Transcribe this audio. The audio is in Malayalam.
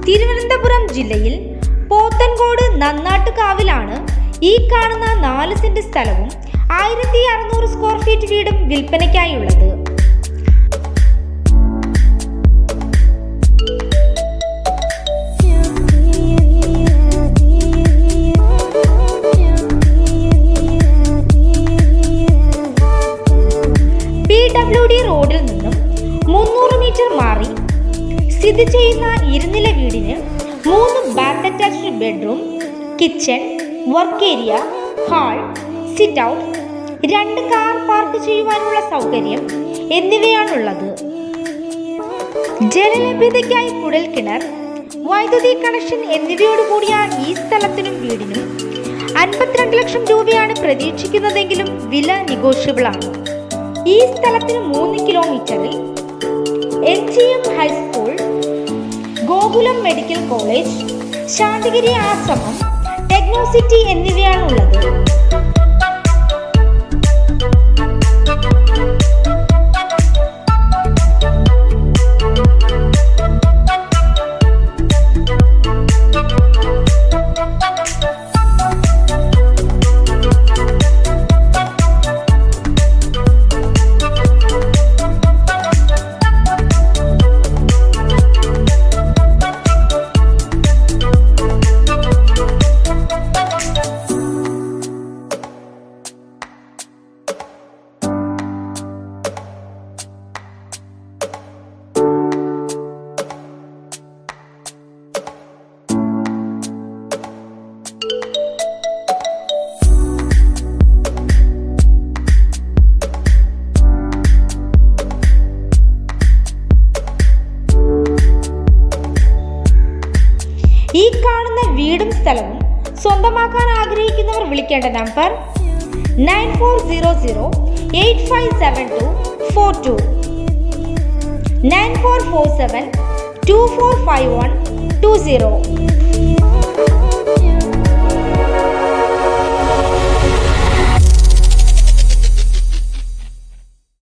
തിരുവനന്തപുരം ജില്ലയിൽ പോത്തൻകോട് നന്നാട്ടുകാവിലാണ് ഈ കാണുന്ന 4 സെന്റ് സ്ഥലവും 1600 സ്ക്വയർ ഫീറ്റ് വീടും വിൽപ്പനയ്ക്കായുള്ളത്. PWD റോഡിൽ നിന്നും 300 മീറ്റർ മാറി സ്ഥിതി ചെയ്യുന്ന ഇരുനില വീടിന് 3 bath attached bedroom, kitchen, work area, hall, sit out, 2 car park ചെയ്യുവാനുള്ള സൗകര്യം എന്നിവയാണുള്ളത്. ജലലഭ്യതയ്ക്കായി കുഴൽക്കിണർ, വൈദ്യുതി കണക്ഷൻ എന്നിവയോടുകൂടിയ ഈ സ്ഥലത്തിനും വീടിനും 52 ലക്ഷം രൂപയാണ് പ്രതീക്ഷിക്കുന്നതെങ്കിലും വില നെഗോഷ്യബിൾ ആണ്. ഈ സ്ഥലത്തിന് 3 കിലോമീറ്ററിൽ NGM high school, Gokulam medical college, Santhigiri Ashram, Technocity എന്നിവയാണുള്ളത്. ഈ കാണുന്ന വീടും സ്ഥലവും സ്വന്തമാക്കാൻ ആഗ്രഹിക്കുന്നവർ വിളിക്കേണ്ട നമ്പർ 9400857242 9447245120.